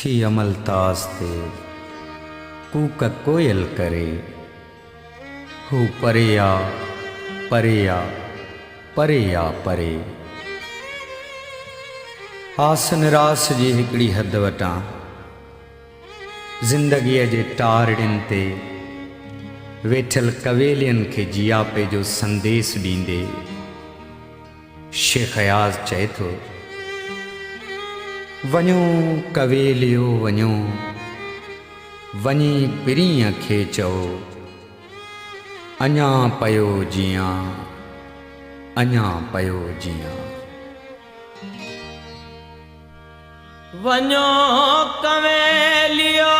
थी अमल ताज ते कूक कोयल करे। हू परे आ परे आ परे आ परे। आस निरास जी हिकड़ी हद वटां ज़िंदगीअ जे टारड़िन ते वेठल कवेलियन के जियापे जो संदेश दींदे शेख अयाज़ चए थो, वञो कवेलियो वञो, वञी पिरीअ खे चओ, अञा पयो जियां, अञा पयो जियां। वञो कवेलियो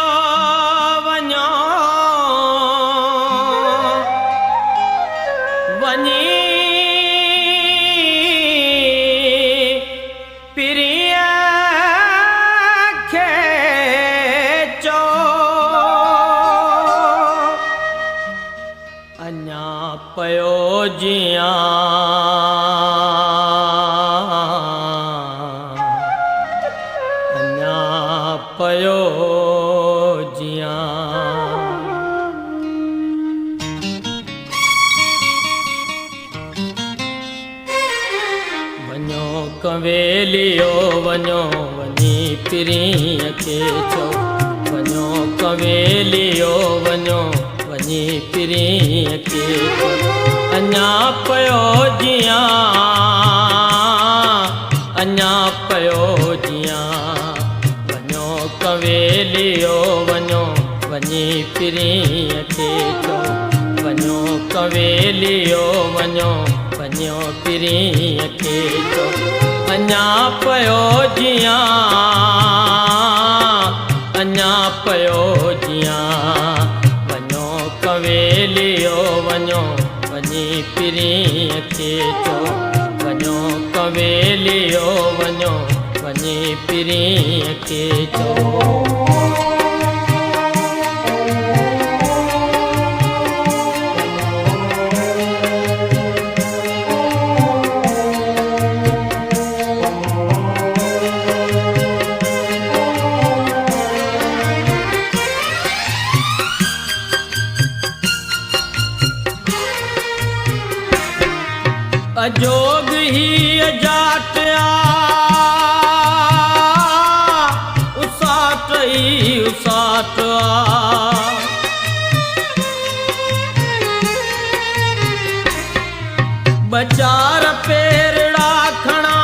वञो, वञी पिरीअ खे चओ, अञा पयो जियां, पयो जियां। वञो कवेलियो वञो, वञी पिरीअ खे चओ, वञो कवेलियो वञो, वञी पिरीअ खे चओ, अञा पयो जियां, अञा पयो जियां। कवेलियो वञो, वञी पिरीअ खे चओ, वञो कवेलियो वञो, वञो पिरीअ खे चओ, अञा पयो जियां, अञा पयो जियां। वञो कवेलियो वञो, वञी पिरीअ खे चओ, वञो कवेलियो वञो, वञी पिरीअ खे चओ। अजोग ही अजाट आ, उसाट ही उसाट आ, बचार पेरड़ा खणा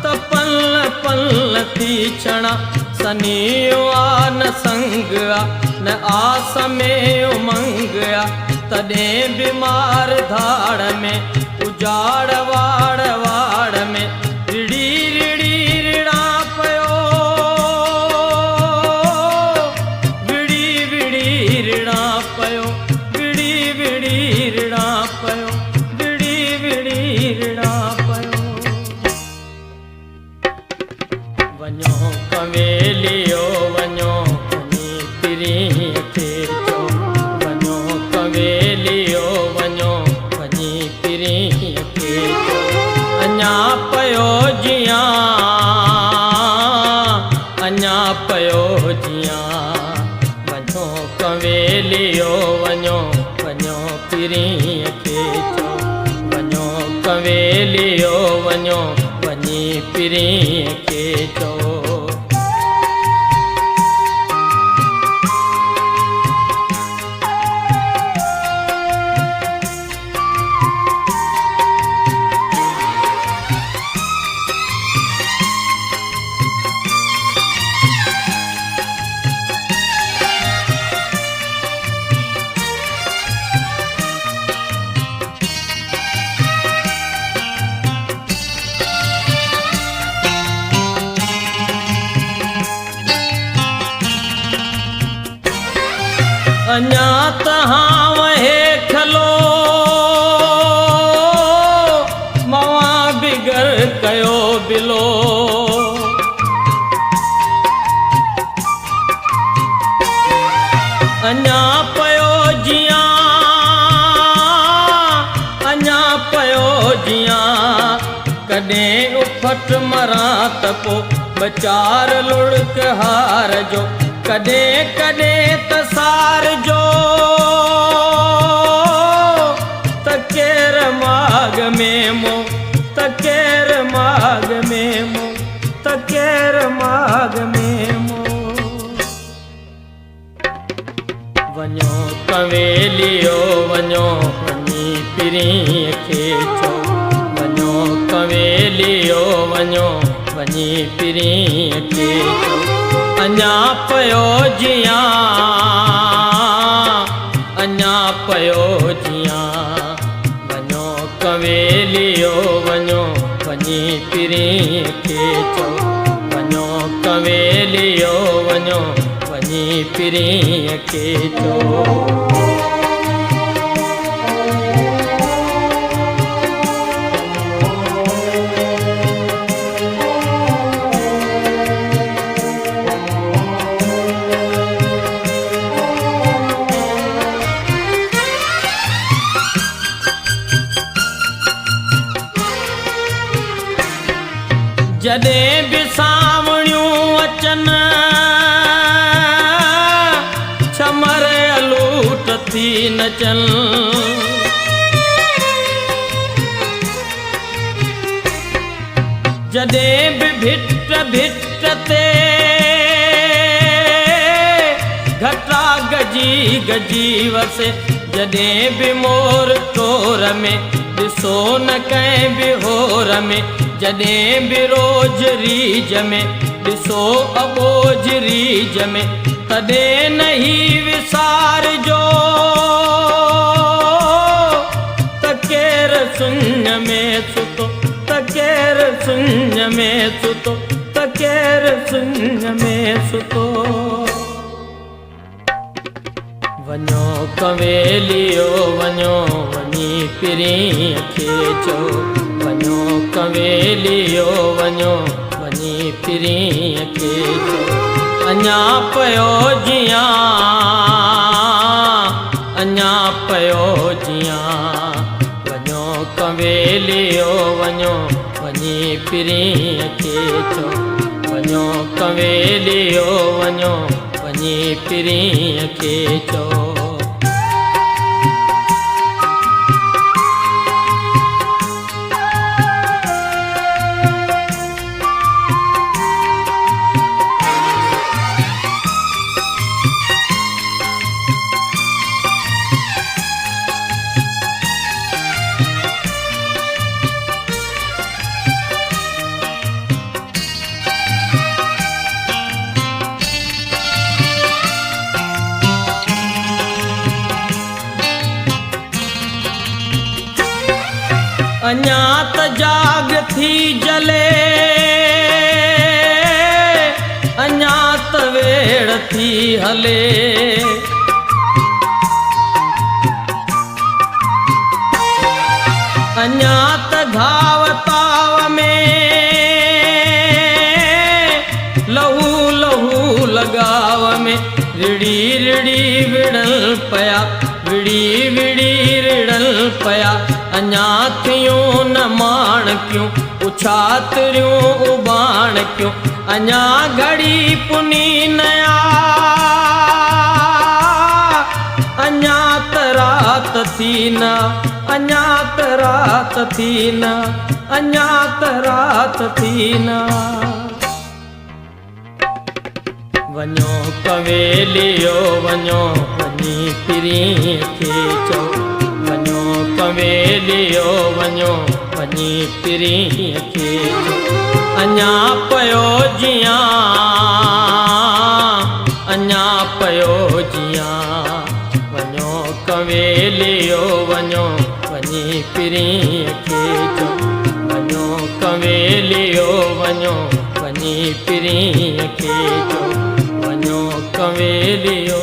त पल पल थी छणा। सनियो आ न संग आ, न आस में उमंग आ, तॾहिं बीमार धाड़ में उजाड़ वाड़ वाड़ में रिड़ी रिड़ी रिड़ा पयो, विड़ी विड़ी रिड़ा पयो, विड़ी विड़ी रिड़ा पयो, विड़ी विड़ी रिड़ा पयो। वञो कवेलियो वञो, वञी पिरीअ खे चओ, वञो कवेलियो वञो, वञी पिरीअ खे चओ, अञा पयो जियां, अञा पयो जियां। वञो कवेलियो वञो, वञो पिरीअ खे चओ, वञो कवेलियो वञो, वञी पिरीअ खे चओ। अञा तहां वहे खलो, मवां बिगर कयो बिलो, अञा पयो जियां, अञा पयो जियां। कॾहिं उफ वट मरां त पो बचार लुढ़क हार जो कॾहिं कॾहिं त सार जो त केर माग में मो त केर माग में मो त केर माग में मो वञो कंवेलियो वञो वञी पिरीअ खे चओ वञो कंवेलियो वञो वञी पिरीअ खे चओ अञा पयो जियां अञा पयो जियां वञो कंवेलियो वञो वञी पिरीअ खे चओ वञो कंवेलियो वञो वञी पिरीअ खे चओ जॾहिं बि सावणियूं अचनि छमर अलूट थी नचनि जॾहिं बि भिट भिट ते घटा गजी गजी वसे जॾहिं बि मोर तोर में ॾिसो न कंहिं बि होर में जॾहिं बि रोज रीज में ॾिसो अबोज रीज में तॾहिं न ही विसार जो त केर सुञ में सुतो त केर सुञ में सुतो त केर सुञ में सुतो वञो कंवेलियो वञो वञी पिरीअ खे चओ वञो कंवेलियो वञो वञी पिरीअ खे चओ अञा पयो जियां अञा पयो जियां वञो कंवेलियो वञो वञी पिरीअ खे चओ वञो कंवेलियो वञो वञी पिरीअ खे चओ अञा त जाग थी जले अञा त वेड़ थी हले अञा त घाव ताव में लहू लहू लगाव में रिड़ी रिड़ी विड़ल पया विड़ी विड़ी रिड़ल पया अञा थियूं न माणकियूं उछातरियूं उबाण क्यों अञा घड़ी पुनी नया अञा त रात थी न अञा त रात थी न अञा त रात थी न वञो कंवेलियो वञो वञी पिरीअ खे चओ वञो कंवेलियो वञो वञी पिरीअ खे चओ अञा पयो जियां अञा पयो जियां वञो कंवेलियो वञो वञी पिरीअ खे चओ वञो कंवेलियो वञो वञी पिरीअ खे चओ वञो कंवेलियो